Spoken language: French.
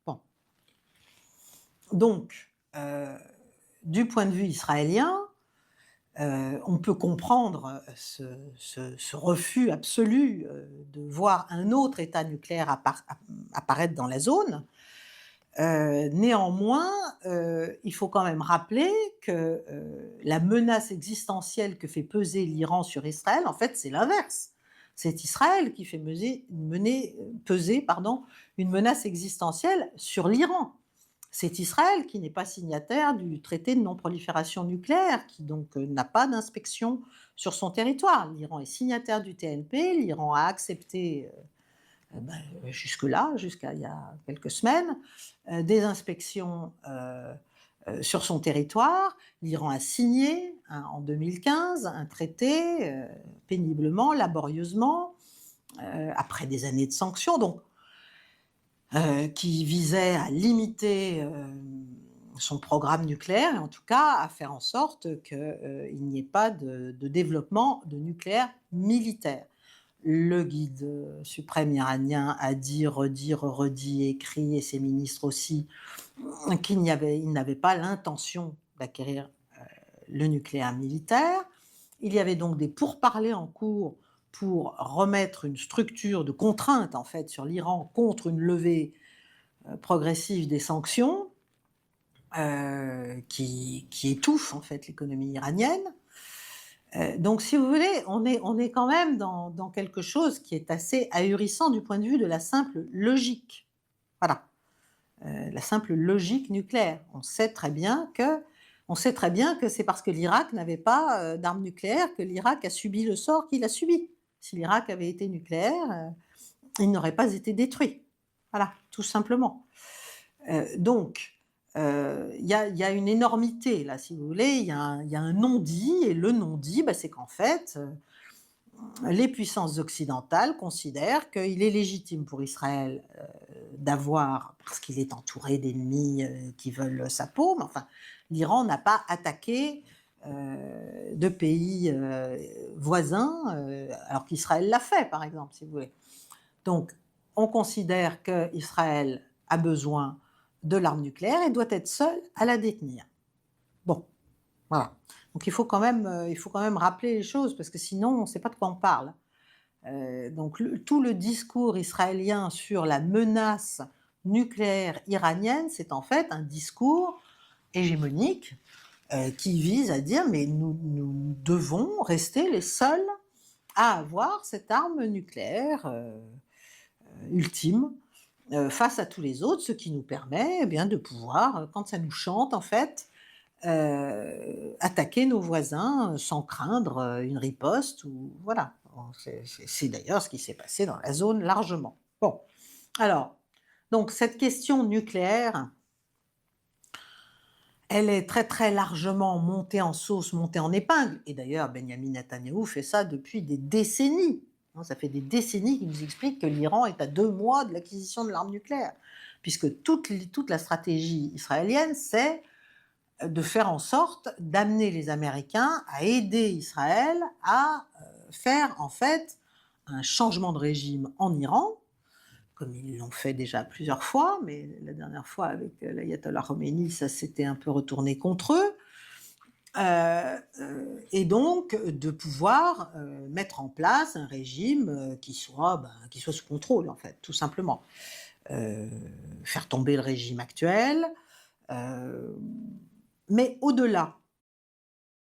Bon, donc, du point de vue israélien, on peut comprendre ce refus absolu de voir un autre État nucléaire apparaître dans la zone. Néanmoins, il faut quand même rappeler que la menace existentielle que fait peser l'Iran sur Israël, en fait, c'est l'inverse. C'est Israël qui fait peser une menace existentielle sur l'Iran. C'est Israël qui n'est pas signataire du traité de non-prolifération nucléaire, qui donc n'a pas d'inspection sur son territoire. L'Iran est signataire du TNP, l'Iran a accepté jusque-là, jusqu'à il y a quelques semaines, des inspections sur son territoire. L'Iran a signé en 2015 un traité péniblement, laborieusement, après des années de sanctions, donc qui visait à limiter son programme nucléaire et en tout cas à faire en sorte qu'il n'y ait pas de développement de nucléaire militaire. Le guide suprême iranien a dit, redit, écrit, et ses ministres aussi, qu'il n'avait pas l'intention d'acquérir le nucléaire militaire. Il y avait donc des pourparlers en cours pour remettre une structure de contrainte en fait sur l'Iran contre une levée progressive des sanctions qui étouffe en fait l'économie iranienne. Donc, si vous voulez, on est quand même dans quelque chose qui est assez ahurissant du point de vue de la simple logique. Voilà, la simple logique nucléaire. On sait très bien que c'est parce que l'Irak n'avait pas d'armes nucléaires que l'Irak a subi le sort qu'il a subi. Si l'Irak avait été nucléaire, il n'aurait pas été détruit. Voilà, tout simplement. Donc, il y a une énormité là, si vous voulez, il y a un non-dit, et le non-dit, c'est qu'en fait, les puissances occidentales considèrent qu'il est légitime pour Israël d'avoir, parce qu'il est entouré d'ennemis qui veulent sa peau, mais enfin, l'Iran n'a pas attaqué de pays voisins, alors qu'Israël l'a fait, par exemple, si vous voulez. Donc, on considère qu'Israël a besoin de l'arme nucléaire et doit être seul à la détenir. Bon, voilà. Donc il faut quand même rappeler les choses, parce que sinon on ne sait pas de quoi on parle. Donc tout le discours israélien sur la menace nucléaire iranienne, c'est en fait un discours hégémonique qui vise à dire mais nous devons rester les seuls à avoir cette arme nucléaire ultime face à tous les autres, ce qui nous permet de pouvoir, quand ça nous chante en fait, attaquer nos voisins sans craindre une riposte ou voilà. C'est d'ailleurs ce qui s'est passé dans la zone largement. Bon, alors, donc cette question nucléaire, elle est très très largement montée en sauce, montée en épingle, et d'ailleurs Benyamin Netanyahou fait ça depuis des décennies. Ça fait des décennies qu'il nous explique que l'Iran est à 2 mois de l'acquisition de l'arme nucléaire, puisque toute la stratégie israélienne, c'est de faire en sorte d'amener les Américains à aider Israël à faire en fait un changement de régime en Iran, comme ils l'ont fait déjà plusieurs fois, mais la dernière fois avec l'ayatollah Khomeini, ça s'était un peu retourné contre eux. Et donc de pouvoir mettre en place un régime qui soit sous contrôle, en fait, tout simplement. Faire tomber le régime actuel, mais au-delà